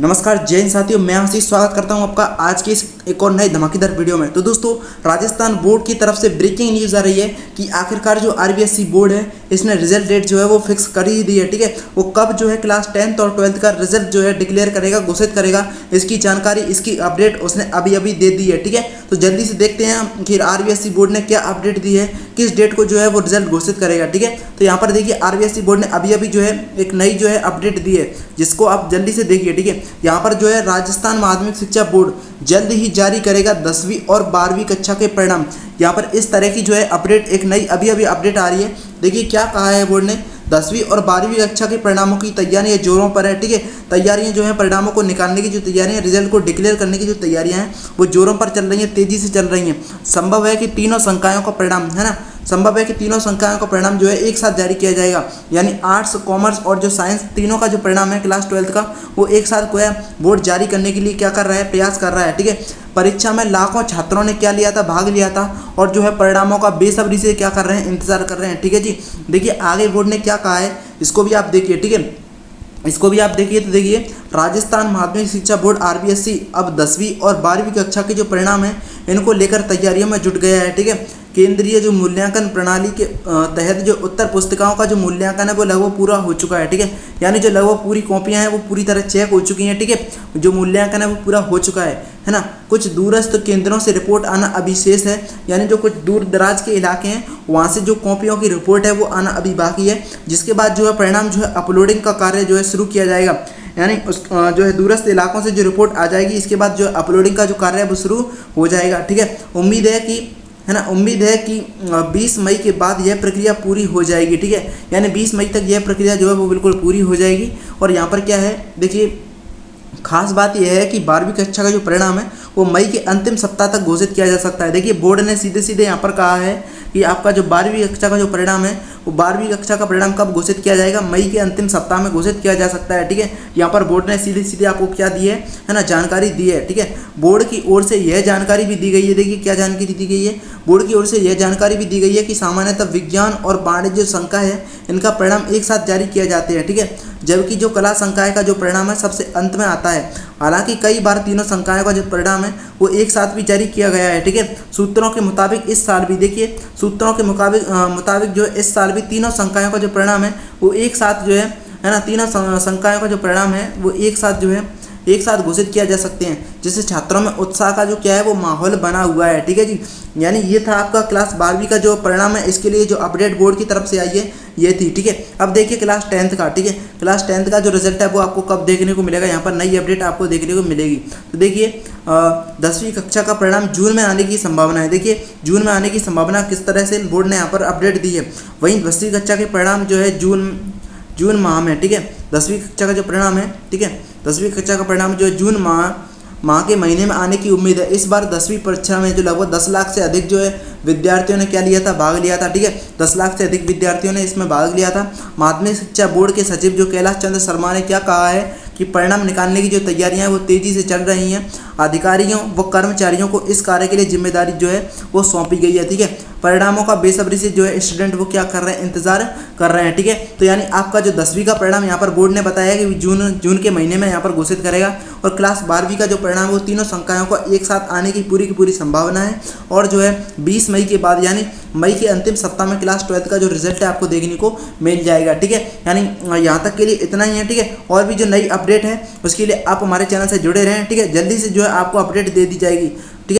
नमस्कार जय हिंद साथियों, मैं आशीष स्वागत करता हूं आपका आज की इस एक और नई धमाकेदार वीडियो में। तो दोस्तों, राजस्थान बोर्ड की तरफ से ब्रेकिंग न्यूज़ आ रही है कि आखिरकार जो आरबीएसई बोर्ड है इसने रिजल्ट डेट जो है वो फिक्स कर ही दी है। ठीक है, वो कब जो है क्लास 10th और 12th का रिजल्ट जो है डिक्लेयर करेगा, घोषित करेगा, इसकी जानकारी, इसकी अपडेट उसने अभी अभी दे दी है। ठीक है, तो जल्दी से देखते हैं कि आरबीएसई बोर्ड ने क्या अपडेट दी है, किस डेट को जो है वो रिजल्ट घोषित करेगा। ठीक है, तो यहाँ पर देखिए आरबीएसई बोर्ड ने अभी अभी जो है एक नई जो है अपडेट दी है, जिसको आप जल्दी से देखिए। ठीक है, यहाँ पर जो है राजस्थान माध्यमिक शिक्षा बोर्ड जल्द ही जारी करेगा 10वीं और 12वीं कक्षा के परिणाम। यहाँ पर इस तरह की जो है अपडेट, एक नई अभी अभी अपडेट आ रही है। देखिए क्या कहा है बोर्ड ने, 10वीं और 12वीं कक्षा के परिणामों की तैयारियां जोरों पर है। ठीक है, तैयारियां जो है परिणामों को निकालने की जो तैयारियां, रिजल्ट को डिक्लेयर करने की जो तैयारियां हैं वो जोरों पर चल रही हैं, तेजी से चल रही हैं। संभव है कि तीनों संकायों का परिणाम, है ना, संभव है कि तीनों संकायों का परिणाम जो है एक साथ जारी किया जाएगा। यानी आर्ट्स, कॉमर्स और जो साइंस, तीनों का जो परिणाम है क्लास 12th का, वो एक साथ को है बोर्ड जारी करने के लिए क्या कर रहा है, प्रयास कर रहा है। ठीक है, परीक्षा में लाखों छात्रों ने क्या लिया था, भाग लिया था, और जो है परिणामों का बेसब्री से क्या कर रहे हैं, इंतजार कर रहे हैं। ठीक है जी, देखिए आगे बोर्ड ने क्या कहा है, इसको भी आप देखिए। ठीक है, इसको भी आप देखिए। तो देखिए, राजस्थान माध्यमिक शिक्षा बोर्ड आरबीएसई अब 10वीं और 12वीं कक्षा के जो परिणाम है इनको लेकर तैयारियों में जुट गया है। ठीक है, केंद्रीय जो मूल्यांकन प्रणाली के तहत जो उत्तर पुस्तिकाओं का जो मूल्यांकन है वो लगभग पूरा हो चुका है। ठीक है, यानी जो लगभग पूरी कॉपियां हैं वो पूरी तरह चेक हो चुकी हैं। ठीक है, जो मूल्यांकन है वो पूरा हो चुका है ना। कुछ दूरस्थ केंद्रों से रिपोर्ट आना अभी शेष है, यानी जो कुछ दूर दराज के इलाके हैं वहाँ से जो कॉपियों की रिपोर्ट है वो आना अभी बाकी है, जिसके बाद जो है परिणाम जो है अपलोडिंग का कार्य जो है शुरू किया जाएगा। यानी उस जो है दूरस्थ इलाकों से जो रिपोर्ट आ जाएगी, इसके बाद जो अपलोडिंग का जो कार्य है वो शुरू हो जाएगा। ठीक है, उम्मीद है कि, है ना, उम्मीद है कि 20 मई के बाद यह प्रक्रिया पूरी हो जाएगी। ठीक है, यानी 20 मई तक यह प्रक्रिया जो है वो बिल्कुल पूरी हो जाएगी। और यहाँ पर क्या है, देखिए खास बात यह है कि 12वीं कक्षा का जो परिणाम है वो मई के अंतिम सप्ताह तक घोषित किया जा सकता है। देखिए बोर्ड ने सीधे सीधे यहाँ पर कहा है कि आपका जो 12वीं कक्षा का जो परिणाम है वो 12वीं कक्षा का परिणाम कब घोषित किया जाएगा, मई के अंतिम सप्ताह में घोषित किया जा सकता है। ठीक है, यहाँ पर बोर्ड ने सीधे सीधे आपको क्या दी है ना, जानकारी दी है। ठीक है, बोर्ड की ओर से यह जानकारी भी दी गई है। देखिए क्या जानकारी दी गई है, बोर्ड की ओर से यह जानकारी भी दी गई है कि सामान्यतः विज्ञान और वाणिज्य संकाय है इनका परिणाम एक साथ जारी किया जाते हैं। ठीक है, जबकि जो कला संकाय का जो परिणाम है सबसे अंत में आता है। हालांकि कई बार तीनों संकायों का जो परिणाम है वो एक साथ भी जारी किया गया है। ठीक है, सूत्रों के मुताबिक इस साल भी, देखिए सूत्रों के मुताबिक जो इस साल भी तीनों संकायों का जो परिणाम है वो एक साथ जो है ना, तीनों संकायों का जो परिणाम है वो एक साथ जो है एक साथ घोषित किया जा सकते हैं, जिससे छात्रों में उत्साह का जो क्या है वो माहौल बना हुआ है। ठीक है जी, यानी ये था आपका क्लास 12वीं का जो परिणाम है, इसके लिए जो अपडेट बोर्ड की तरफ से आई है ये थी। ठीक है, अब देखिए क्लास 10th का। ठीक है, क्लास 10th का जो रिजल्ट है वो आपको कब देखने को मिलेगा, यहाँ पर नई अपडेट आपको देखने को मिलेगी। तो देखिए 10वीं कक्षा का परिणाम जून में आने की संभावना है। देखिए जून में आने की संभावना किस तरह से बोर्ड ने यहाँ पर अपडेट दी है। वहीं 10वीं कक्षा के परिणाम जो है जून माह में, ठीक है, 10वीं कक्षा का जो परिणाम है, ठीक है, 10वीं कक्षा का परिणाम जो है जून माह के महीने में आने की उम्मीद है। इस बार 10वीं परीक्षा में जो लगभग 10 लाख से अधिक जो है विद्यार्थियों ने क्या लिया था, भाग लिया था। ठीक है, 10 लाख से अधिक विद्यार्थियों ने इसमें भाग लिया था। माध्यमिक शिक्षा बोर्ड के सचिव जो कैलाश चंद्र शर्मा ने क्या कहा है कि परिणाम निकालने की जो तैयारियां हैं वो तेजी से चल रही हैं। अधिकारियों व कर्मचारियों को इस कार्य के लिए जिम्मेदारी जो है वो सौंपी गई है। ठीक है, परिणामों का बेसब्री से जो है स्टूडेंट वो क्या कर रहे हैं, इंतजार कर रहे हैं। ठीक है, तो यानी आपका जो 10वीं का परिणाम यहाँ पर बोर्ड ने बताया कि जून के महीने में यहाँ पर घोषित करेगा, और क्लास 12वीं का जो परिणाम वो तीनों संकायों को एक साथ आने की पूरी संभावना है। और जो है 20 मई के बाद, यानी मई के अंतिम सप्ताह में क्लास 12th का जो रिजल्ट है आपको देखने को मिल जाएगा। ठीक है, यानी यहाँ तक के लिए इतना ही है। ठीक है, और भी जो नई अपडेट है उसके लिए आप हमारे चैनल से जुड़े रहें। ठीक है, जल्दी से जो है आपको अपडेट दे दी जाएगी।